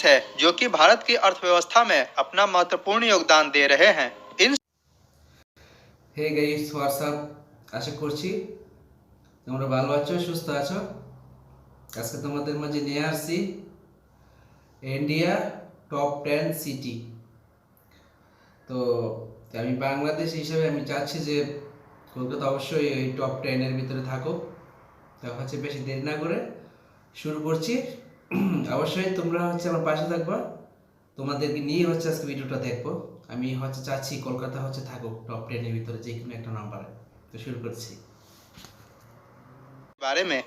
है जो कि भारत की अर्थव्यवस्था में अपना महत्वपूर्ण योगदान दे रहे हैं। इन हे गाइस व्हाट्सअप, আশা করছি তোমরা ভালো আছো, সুস্থ আছো। আজকে তোমাদের মাঝে নিয়ে আসছি ইন্ডিয়া টপ 10 সিটি। তো আমি বাংলাদেশ হিসেবে আমি চাচ্ছি যে কলকাতা অবশ্যই এই টপ 10 এর ভিতরে থাকুক। তো হচ্ছে বেশি দেরি না করে শুরু করছি। অবশ্যই তোমরা হচ্ছে আমার পাশে থাকবা, তোমাদেরকে নিয়ে হচ্ছে আজকে ভিডিওটা দেখবো। আমি হচ্ছে চাচ্ছি কলকাতা হচ্ছে থাকুক টপ 10 এর ভিতরে যে কোনো একটা নাম্বারে। তো শুরু করছি। बारे में,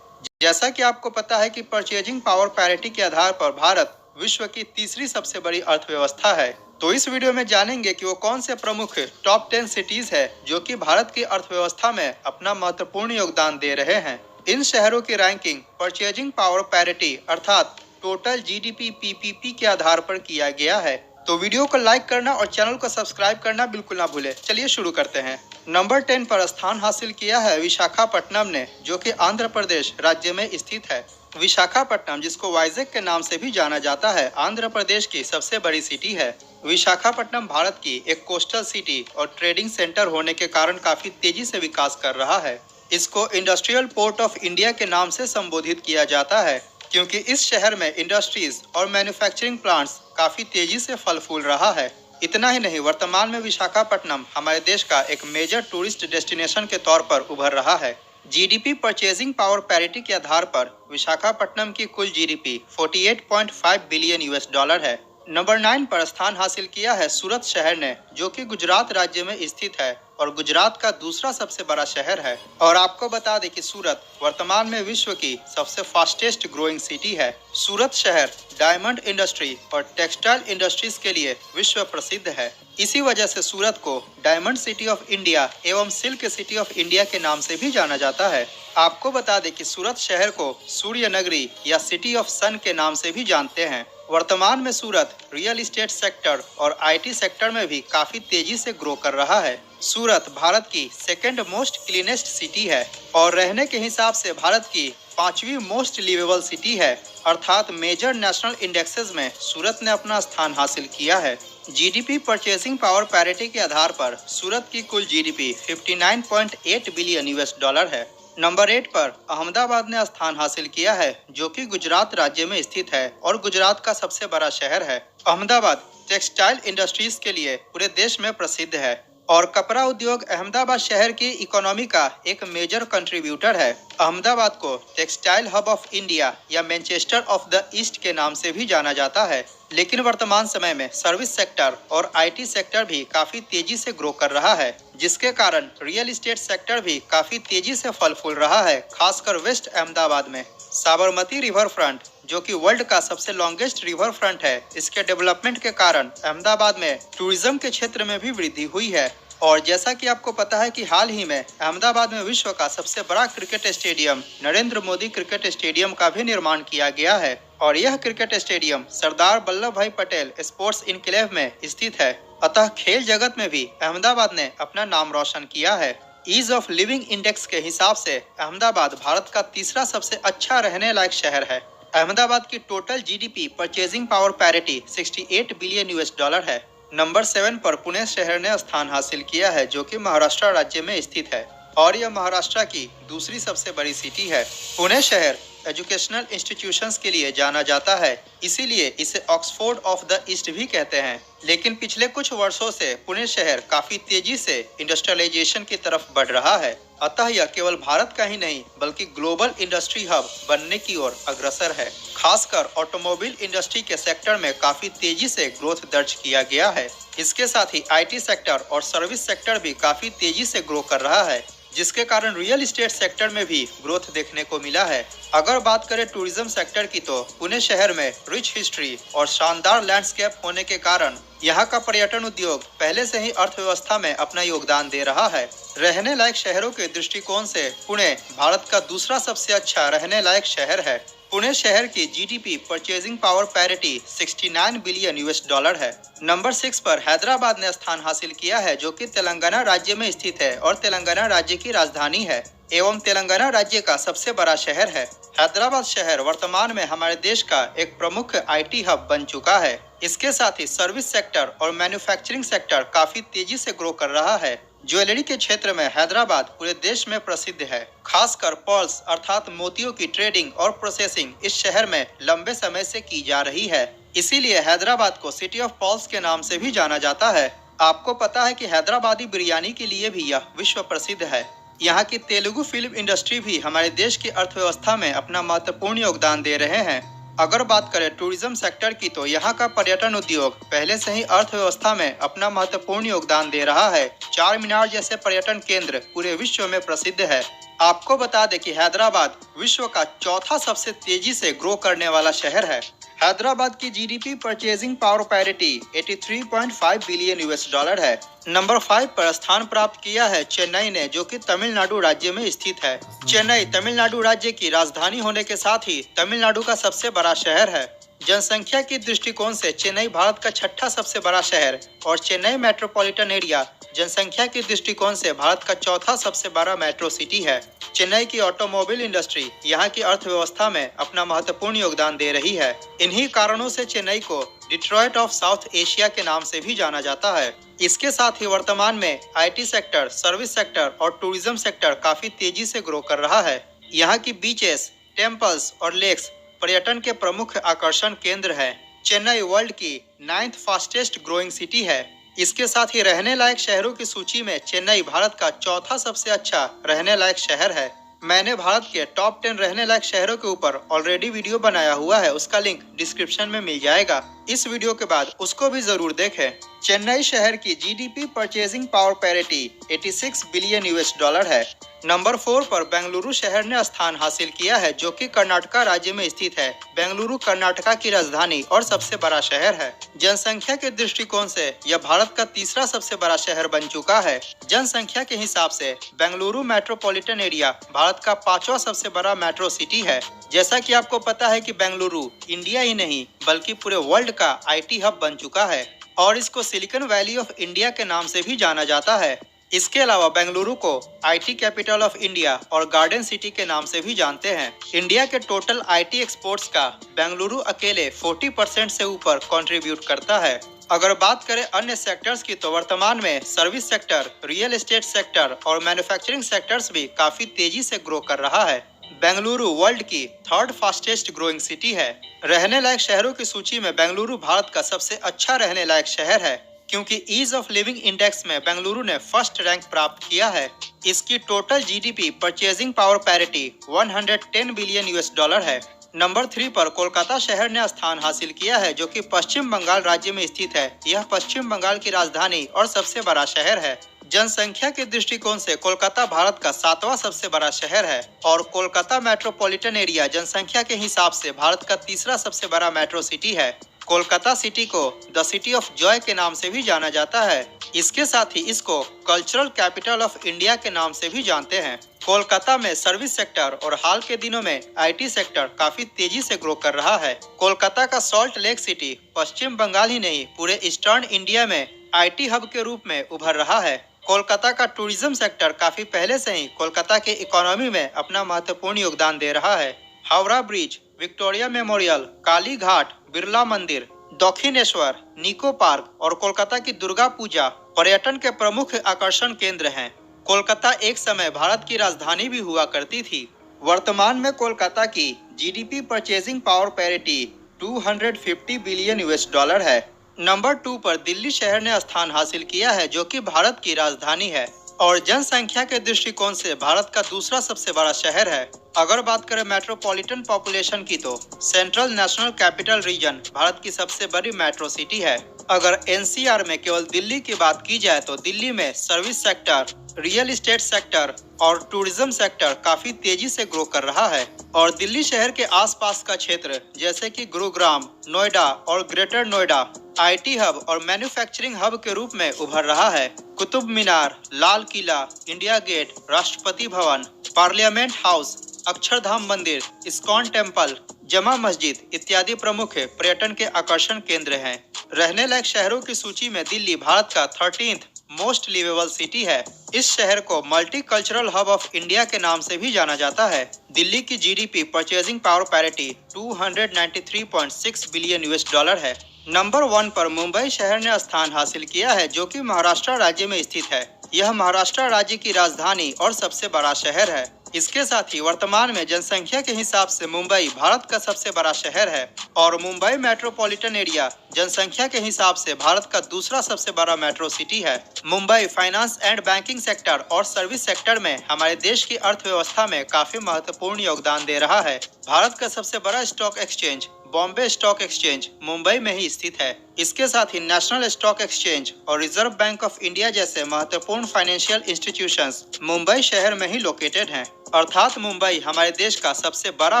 जैसा कि आपको पता है कि परचेजिंग पावर पैरिटी के आधार पर भारत विश्व की तीसरी सबसे बड़ी अर्थव्यवस्था है। तो इस वीडियो में जानेंगे कि वो कौन से प्रमुख टॉप 10 सिटीज है जो कि भारत की अर्थव्यवस्था में अपना महत्वपूर्ण योगदान दे रहे हैं। इन शहरों की रैंकिंग परचेजिंग पावर पैरिटी अर्थात टोटल जीडीपी पीपीपी के आधार पर किया गया है। तो वीडियो को लाइक करना और चैनल को सब्सक्राइब करना बिल्कुल ना भूले। चलिए शुरू करते हैं। नंबर 10 पर स्थान हासिल किया है विशाखापट्टनम ने, जो कि आंध्र प्रदेश राज्य में स्थित है। विशाखापट्टनम, जिसको वाइजैक के नाम से भी जाना जाता है, आंध्र प्रदेश की सबसे बड़ी सिटी है। विशाखापट्टनम भारत की एक कोस्टल सिटी और ट्रेडिंग सेंटर होने के कारण काफी तेजी से विकास कर रहा है। इसको इंडस्ट्रियल पोर्ट ऑफ इंडिया के नाम से संबोधित किया जाता है, क्योंकि इस शहर में इंडस्ट्रीज और मैन्युफैक्चरिंग प्लांट्स काफी तेजी से फल फूल रहा है। इतना ही नहीं, वर्तमान में विशाखापट्टनम हमारे देश का एक मेजर टूरिस्ट डेस्टिनेशन के तौर पर उभर रहा है। जीडीपी परचेजिंग पावर पैरिटी के आधार पर विशाखापट्टनम की कुल जीडीपी 48.5 बिलियन यूएस डॉलर है। नंबर 9 पर स्थान हासिल किया है सूरत शहर ने, जो कि गुजरात राज्य में स्थित है और गुजरात का दूसरा सबसे बड़ा शहर है। और आपको बता दें कि सूरत वर्तमान में विश्व की सबसे फास्टेस्ट ग्रोइंग सिटी है। सूरत शहर डायमंड इंडस्ट्री और टेक्सटाइल इंडस्ट्रीज के लिए विश्व प्रसिद्ध है। इसी वजह से सूरत को डायमंड सिटी ऑफ इंडिया एवं सिल्क सिटी ऑफ इंडिया के नाम से भी जाना जाता है। आपको बता दें कि सूरत शहर को सूर्य नगरी या सिटी ऑफ सन के नाम से भी जानते हैं। वर्तमान में सूरत रियल एस्टेट सेक्टर और आईटी सेक्टर में भी काफी तेजी से ग्रो कर रहा है। सूरत भारत की सेकेंड मोस्ट क्लीनेस्ट सिटी है और रहने के हिसाब से भारत की 5वीं मोस्ट लिवेबल सिटी है, अर्थात मेजर नेशनल इंडेक्सेस में सूरत ने अपना स्थान हासिल किया है। जीडीपी परचेसिंग पावर पैरिटी के आधार पर सूरत की कुल जीडीपी 59.8 बिलियन यूएस डॉलर है। नंबर 8 पर अहमदाबाद ने स्थान हासिल किया है, जो कि गुजरात राज्य में स्थित है और गुजरात का सबसे बड़ा शहर है। अहमदाबाद टेक्सटाइल इंडस्ट्रीज के लिए पूरे देश में प्रसिद्ध है और कपड़ा उद्योग अहमदाबाद शहर की इकोनॉमी का एक मेजर कंट्रीब्यूटर है। अहमदाबाद को टेक्सटाइल हब ऑफ इंडिया या मैनचेस्टर ऑफ द ईस्ट के नाम से भी जाना जाता है, लेकिन वर्तमान समय में सर्विस सेक्टर और आईटी सेक्टर भी काफी तेजी से ग्रो कर रहा है, जिसके कारण रियल एस्टेट सेक्टर भी काफी तेजी से फल फूल रहा है, खासकर वेस्ट अहमदाबाद में। साबरमती रिवर फ्रंट, जो कि वर्ल्ड का सबसे लॉन्गेस्ट रिवर फ्रंट है, इसके डेवलपमेंट के कारण अहमदाबाद में टूरिज्म के क्षेत्र में भी वृद्धि हुई है। और जैसा कि आपको पता है कि हाल ही में अहमदाबाद में विश्व का सबसे बड़ा cricket stadium Narendra Modi cricket stadium का भी निर्माण किया गया है और यह क्रिकेट स्टेडियम सरदार वल्लभ भाई पटेल स्पोर्ट्स इनक्लेव में स्थित है। अतः खेल जगत में भी अहमदाबाद ने अपना नाम रोशन किया है। ईज ऑफ लिविंग इंडेक्स के हिसाब से अहमदाबाद भारत का तीसरा सबसे अच्छा रहने लायक शहर है। अहमदाबाद की total GDP purchasing power parity 68 billion US dollar है। नंबर 7 पर पुणे शहर ने स्थान हासिल किया है, जो कि महाराष्ट्र राज्य में स्थित है और यह महाराष्ट्र की दूसरी सबसे बड़ी सिटी है। पुणे शहर एजुकेशनल इंस्टीट्यूशंस के लिए जाना जाता है, इसीलिए इसे ऑक्सफोर्ड ऑफ द ईस्ट भी कहते हैं। लेकिन पिछले कुछ वर्षों से पुणे शहर काफी तेजी से इंडस्ट्रियलाइजेशन की तरफ बढ़ रहा है, अतः यह केवल भारत का ही नहीं बल्कि ग्लोबल इंडस्ट्री हब बनने की ओर अग्रसर है। खासकर ऑटोमोबाइल इंडस्ट्री के सेक्टर में काफी तेजी से ग्रोथ दर्ज किया गया है। इसके साथ ही आईटी सेक्टर और सर्विस सेक्टर भी काफी तेजी से ग्रो कर रहा है, जिसके कारण रियल एस्टेट सेक्टर में भी ग्रोथ देखने को मिला है। अगर बात करें टूरिज्म सेक्टर की, तो पुणे शहर में रिच हिस्ट्री और शानदार लैंडस्केप होने के कारण यहाँ का पर्यटन उद्योग पहले से ही अर्थव्यवस्था में अपना योगदान दे रहा है। रहने लायक शहरों के दृष्टिकोण से पुणे भारत का दूसरा सबसे अच्छा रहने लायक शहर है। पुणे शहर की GDP purchasing power parity 69 billion US dollar है। नंबर 6 पर हैदराबाद ने स्थान हासिल किया है, जो कि तेलंगाना राज्य में स्थित है और तेलंगाना राज्य की राजधानी है एवं तेलंगाना राज्य का सबसे बड़ा शहर है। हैदराबाद शहर वर्तमान में हमारे देश का एक प्रमुख आईटी हब बन चुका है। इसके साथ ही सर्विस सेक्टर और मैन्युफैक्चरिंग सेक्टर काफी तेजी से ग्रो कर रहा है। ज्वेलरी के क्षेत्र में हैदराबाद पूरे देश में प्रसिद्ध है। खासकर पर्ल्स अर्थात मोतियों की ट्रेडिंग और प्रोसेसिंग इस शहर में लंबे समय से की जा रही है। इसीलिए हैदराबाद को सिटी ऑफ पर्ल्स के नाम से भी जाना जाता है। आपको पता है कि हैदराबादी बिरयानी के लिए भी यह विश्व प्रसिद्ध है। यहाँ की तेलुगु फिल्म इंडस्ट्री भी हमारे देश की अर्थव्यवस्था में अपना महत्वपूर्ण योगदान दे रहे हैं। अगर बात करें टूरिज्म सेक्टर की तो यहाँ का पर्यटन उद्योग पहले से ही अर्थव्यवस्था में अपना महत्वपूर्ण योगदान दे रहा है। चार मीनार जैसे पर्यटन केंद्र पूरे विश्व में प्रसिद्ध है। आपको बता दें कि हैदराबाद विश्व का चौथा सबसे तेजी से ग्रो करने वाला शहर है। हैदराबाद की GDP purchasing power parity 83.5 billion US dollar है। नंबर 5 पर स्थान प्राप्त किया है चेन्नई ने, जो कि तमिलनाडु राज्य में स्थित है। चेन्नई तमिलनाडु राज्य की राजधानी होने के साथ ही तमिलनाडु का सबसे बड़ा शहर है। जनसंख्या की दृष्टिकोण से चेन्नई भारत का छठा सबसे बड़ा शहर और चेन्नई मेट्रोपॉलिटन एरिया जनसंख्या की दृष्टिकोण से भारत का चौथा सबसे बड़ा मेट्रो सिटी है। चेन्नई की ऑटोमोबाइल इंडस्ट्री यहाँ की अर्थव्यवस्था में अपना महत्वपूर्ण योगदान दे रही है। इन्हीं कारणों से चेन्नई को डिट्रॉइट ऑफ साउथ एशिया के नाम से भी जाना जाता है। इसके साथ ही वर्तमान में आईटी सेक्टर, सर्विस सेक्टर और टूरिज्म सेक्टर काफी तेजी से ग्रो कर रहा है। यहाँ की बीचेस, टेम्पल्स और लेक्स पर्यटन के प्रमुख आकर्षण केंद्र है। चेन्नई वर्ल्ड की 9th फास्टेस्ट ग्रोइंग सिटी है। इसके साथ ही रहने लायक शहरों की सूची में चेन्नई भारत का चौथा सबसे अच्छा रहने लायक शहर है। मैंने भारत के टॉप 10 रहने लायक शहरों के ऊपर ऑलरेडी वीडियो बनाया हुआ है, उसका लिंक डिस्क्रिप्शन में मिल जाएगा। इस वीडियो के बाद उसको भी जरूर देखें। चेन्नई शहर की GDP purchasing power parity 86 billion US dollar है। नंबर 4 पर बेंगलुरु शहर ने स्थान हासिल किया है, जो कि कर्नाटका राज्य में स्थित है। बेंगलुरु कर्नाटका की राजधानी और सबसे बड़ा शहर है। जनसंख्या के दृष्टिकोण से यह भारत का तीसरा सबसे बड़ा शहर बन चुका है। जनसंख्या के हिसाब से बेंगलुरु मेट्रोपॉलिटन एरिया भारत का 5वां सबसे बड़ा मेट्रो सिटी है। जैसा कि आपको पता है कि बेंगलुरु इंडिया ही नहीं बल्कि पूरे वर्ल्ड का आईटी हब बन चुका है और इसको सिलिकॉन वैली ऑफ इंडिया के नाम से भी जाना जाता है। इसके अलावा बेंगलुरु को आईटी कैपिटल ऑफ इंडिया और गार्डन सिटी के नाम से भी जानते हैं। इंडिया के टोटल आईटी एक्सपोर्ट्स का बेंगलुरु अकेले 40% से ऊपर कंट्रीब्यूट करता है। अगर बात करें अन्य सेक्टर्स की तो वर्तमान में service sector, real estate sector और मैन्युफैक्चरिंग सेक्टर्स भी काफी तेजी से ग्रो कर रहा है। बेंगलुरु वर्ल्ड की 3rd फास्टेस्ट ग्रोइंग सिटी है। रहने लायक शहरों की सूची में बेंगलुरु भारत का सबसे अच्छा रहने लायक शहर है, क्योंकि ईज ऑफ लिविंग इंडेक्स में बेंगलुरु ने फर्स्ट रैंक प्राप्त किया है। इसकी total GDP purchasing power parity 110 billion US dollar है। नंबर 3 पर कोलकाता शहर ने स्थान हासिल किया है, जो कि पश्चिम बंगाल राज्य में स्थित है। यह पश्चिम बंगाल की राजधानी और सबसे बड़ा शहर है। जनसंख्या के दृष्टिकोण से कोलकाता भारत का 7वां सबसे बड़ा शहर है और कोलकाता मेट्रोपॉलिटन एरिया जनसंख्या के हिसाब से भारत का तीसरा सबसे बड़ा मेट्रो सिटी है। कोलकाता सिटी को द सिटी ऑफ जॉय के नाम से भी जाना जाता है। इसके साथ ही इसको कल्चरल कैपिटल ऑफ इंडिया के नाम से भी जानते हैं। कोलकाता में सर्विस सेक्टर और हाल के दिनों में आईटी सेक्टर काफी तेजी से ग्रो कर रहा है। कोलकाता का सॉल्ट लेक सिटी पश्चिम बंगाल ही नहीं पूरे ईस्टर्न इंडिया में आईटी हब के रूप में उभर रहा है। कोलकाता का टूरिज्म सेक्टर काफी पहले से ही कोलकाता के इकोनॉमी में अपना महत्वपूर्ण योगदान दे रहा है। Howrah bridge, Victoria memorial, Kali Ghat, Birla मंदिर, दक्षिणेश्वर, निको पार्क और कोलकाता की दुर्गा पूजा पर्यटन के प्रमुख आकर्षण केंद्र हैं। कोलकाता एक समय भारत की राजधानी भी हुआ करती थी। वर्तमान में कोलकाता की GDP purchasing power parity 250 billion US dollar है। नंबर 2 पर दिल्ली शहर ने स्थान हासिल किया है, जो कि भारत की राजधानी है और जनसंख्या के दृष्टिकोण से भारत का दूसरा सबसे बड़ा शहर है। अगर बात करें मेट्रोपॉलिटन पॉपुलेशन की तो central national capital region Bharat की सबसे बड़ी मेट्रो सिटी है। अगर एनसीआर में केवल दिल्ली की बात की जाए तो दिल्ली में service sector, real estate sector और टूरिज्म सेक्टर काफी तेजी से ग्रो कर रहा है और दिल्ली शहर के आसपास का क्षेत्र जैसे कि गुरुग्राम, नोएडा और ग्रेटर नोएडा आईटी हब और मैन्युफैक्चरिंग हब के रूप में उभर रहा है। Qutub Minar, Lal Qila, India gate, Rashtrapati Bhavan, parliament house, Akshardham मंदिर, इस्कॉन टेम्पल, जमा मस्जिद इत्यादि प्रमुख पर्यटन के आकर्षण केंद्र हैं। रहने लायक शहरों की सूची में दिल्ली भारत का 13th मोस्ट लिवेबल सिटी है। इस शहर को मल्टीकल्चरल हब ऑफ इंडिया के नाम से भी जाना जाता है। दिल्ली की GDP purchasing power parity 293.6 billion US dollar है। नंबर 1 पर मुंबई शहर ने स्थान हासिल किया है, जो कि महाराष्ट्र राज्य में स्थित है। यह महाराष्ट्र राज्य की राजधानी और सबसे बड़ा शहर है। इसके साथ ही वर्तमान में जनसंख्या के हिसाब से मुंबई भारत का सबसे बड़ा शहर है और मुंबई मेट्रोपॉलिटन एरिया जनसंख्या के हिसाब से भारत का दूसरा सबसे बड़ा मेट्रो सिटी है। Mumbai finance and banking sector और सर्विस सेक्टर में हमारे देश की अर्थव्यवस्था में काफी महत्वपूर्ण योगदान दे रहा है। भारत का सबसे बड़ा stock exchange Bombay stock exchange Mumbai में ही स्थित है। इसके साथ ही नेशनल स्टॉक एक्सचेंज और रिजर्व बैंक ऑफ इंडिया जैसे महत्वपूर्ण फाइनेंशियल इंस्टीट्यूशंस मुंबई शहर में ही लोकेटेड हैं। अर्थात मुंबई हमारे देश का सबसे बड़ा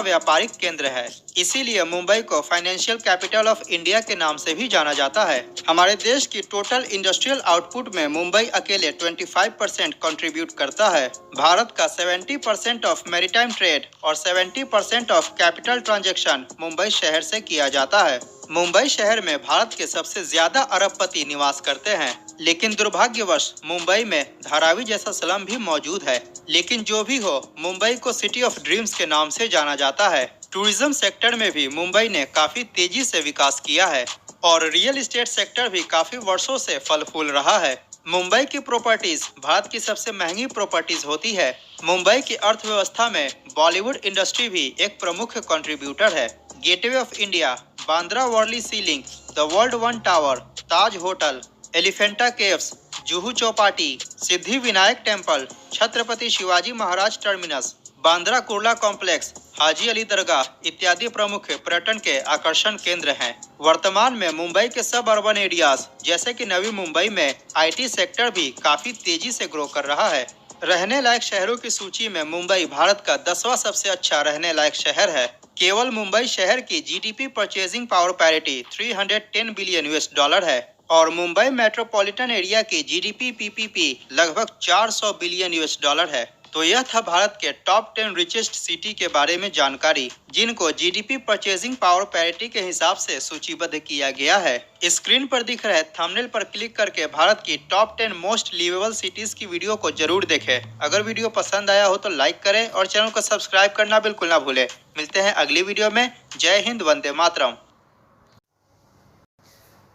व्यापारिक केंद्र है। इसीलिए मुंबई को फाइनेंशियल कैपिटल ऑफ इंडिया के नाम से भी जाना जाता है। हमारे देश की टोटल इंडस्ट्रियल आउटपुट में मुंबई अकेले 25% कंट्रीब्यूट करता है। भारत का 70% ऑफ मैरीटाइम ट्रेड और 70% ऑफ कैपिटल ट्रांजैक्शन मुंबई शहर से किया जाता है। मुंबई शहर में भारत के सबसे ज्यादा अरबपति निवास करते हैं, लेकिन दुर्भाग्यवश मुंबई में धारावी जैसा स्लम भी मौजूद है। लेकिन जो भी हो, मुंबई को सिटी ऑफ ड्रीम्स के नाम से जाना जाता है। टूरिज्म सेक्टर में भी मुंबई ने काफी तेजी से विकास किया है और रियल एस्टेट सेक्टर भी काफी वर्षों से फल फूल रहा है। मुंबई की प्रॉपर्टीज भारत की सबसे महंगी प्रॉपर्टीज होती है। मुंबई की अर्थव्यवस्था में बॉलीवुड इंडस्ट्री भी एक प्रमुख कंट्रीब्यूटर है। Gateway of India, Bandra Worli Sea Link, the World One Tower, Taj Hotel, Elephanta Caves, Juhu Chowpatty, Siddhi Vinayak Temple, Chhatrapati Shivaji Maharaj Terminus, Bandra Kurla Complex, Haji Ali Dargah इत्यादि प्रमुख पर्यटन के आकर्षण केंद्र हैं। वर्तमान में मुंबई के सब अर्बन एरियाज जैसे कि नवी मुंबई में आईटी सेक्टर भी काफी तेजी से ग्रो कर रहा है। रहने लायक शहरों की सूची में मुंबई भारत का 10वां सबसे अच्छा रहने लायक शहर है। केवल मुंबई शहर की GDP purchasing power parity 310 billion US dollar है और मुंबई मेट्रोपॉलिटन एरिया की जीडीपी पीपीपी लगभग 400 बिलियन यूएस डॉलर है। तो यह था भारत के टॉप 10 रिचेस्ट सिटी के बारे में जानकारी, जिनको जीडीपी परचेजिंग पावर पैरिटी के हिसाब से सूचीबद्ध किया गया है। स्क्रीन पर दिख रहे थंबनेल पर क्लिक करके भारत की टॉप 10 मोस्ट लिवेबल सिटीज की वीडियो को जरूर देखें। अगर वीडियो पसंद आया हो तो लाइक करें और चैनल को सब्सक्राइब करना बिल्कुल ना भूलें। मिलते हैं अगली वीडियो में। जय हिंद, वंदे मातरम।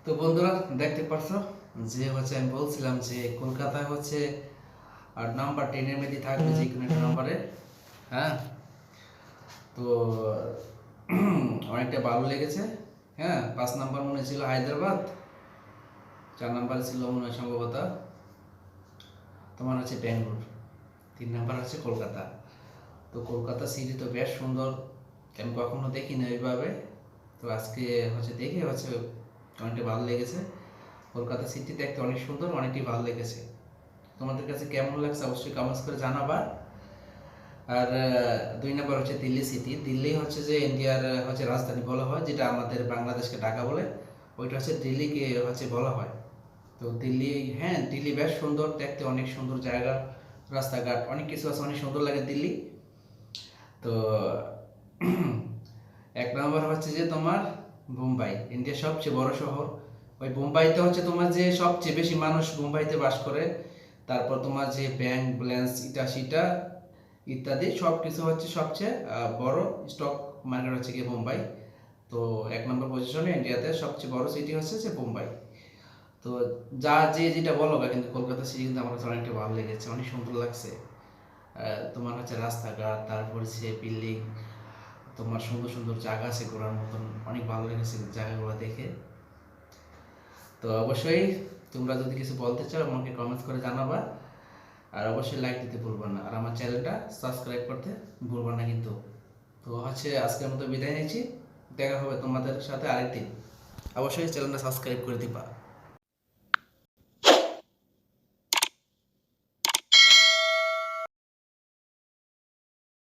তো বন্ধুরা দেখতে পারছো যে আমি বলছিলাম যে কলকাতায় 8 নাম্বার 10 এর মধ্যে থাকবে যে কোনো একটা নম্বরে। হ্যাঁ, তো অনেকটা ভালো লেগেছে। হ্যাঁ, 5 নাম্বার মনে ছিল হায়দ্রাবাদ, 4 নাম্বার ছিল মনে সম্ভবত তোমার বেঙ্গালুরু, 3 নাম্বার কলকাতা। তো কলকাতা সিটি তো বেশ সুন্দর, আমি কখনো দেখিনি ওইভাবে। তো আজকে দেখে অনেকটা ভালো লেগেছে। কলকাতা সিটি দেখতে অনেক সুন্দর, অনেকটাই ভালো লেগেছে। তোমাদের কাছে কেমন লাগছে অবশ্যই কমেন্টস করে জানাবা। আর 2 নাম্বার দিল্লি সিটি। দিল্লি যে ইন্ডিয়ার রাজধানী বলা হয়, যেটা আমাদের বাংলাদেশকে ঢাকা বলে, ওইটা দিল্লিকে বলা হয়। তো দিল্লি, হ্যাঁ দিল্লি বেশ সুন্দর দেখতে, অনেক সুন্দর জায়গা, রাস্তাঘাট অনেক কিছু আছে, অনেক সুন্দর লাগে দিল্লি। তো 1 নাম্বার যে তোমার মুম্বাই, ইন্ডিয়ার সবচেয়ে বড় শহর। ওই মুম্বাইতে তোমার যে সবচেয়ে বেশি মানুষ মুম্বাইতে বাস করে। তারপর তোমার যে ব্যাংক ব্যালেন্স ইটা সিটা ইত্যাদি সবকিছু সবচেয়ে বড় স্টক মার্কেট কি মুম্বাই। তো 1 নম্বর পজিশনে ইন্ডিয়াতে সবচেয়ে বড় সিটি যে মুম্বাই। তো যেটা বলো, কিন্তু কলকাতা সিটি কিন্তু আমার কাছে অনেকটা ভালো লেগেছে, অনেক সুন্দর লাগছে। তোমার রাস্তাঘাট, তারপর বিল্ডিং, তোমার সুন্দর সুন্দর জায়গা আছে ঘোরার মতন, অনেক ভালো লেগেছে জায়গাগুলো দেখে। তো অবশ্যই তোমরা যদি কিছু বলতে চাও আমাকে কমেন্টস করে জানাবা। আর অবশ্যই লাইক দিতে ভুলবা না, আর আমার চ্যানেলটা সাবস্ক্রাইব করতে ভুলবা না কিন্তু। তো আজকের মতো বিদায় নিচ্ছি, দেখা হবে তোমাদের সাথে আরেকদিন। অবশ্যই চ্যানেলটা সাবস্ক্রাইব করে দিবা।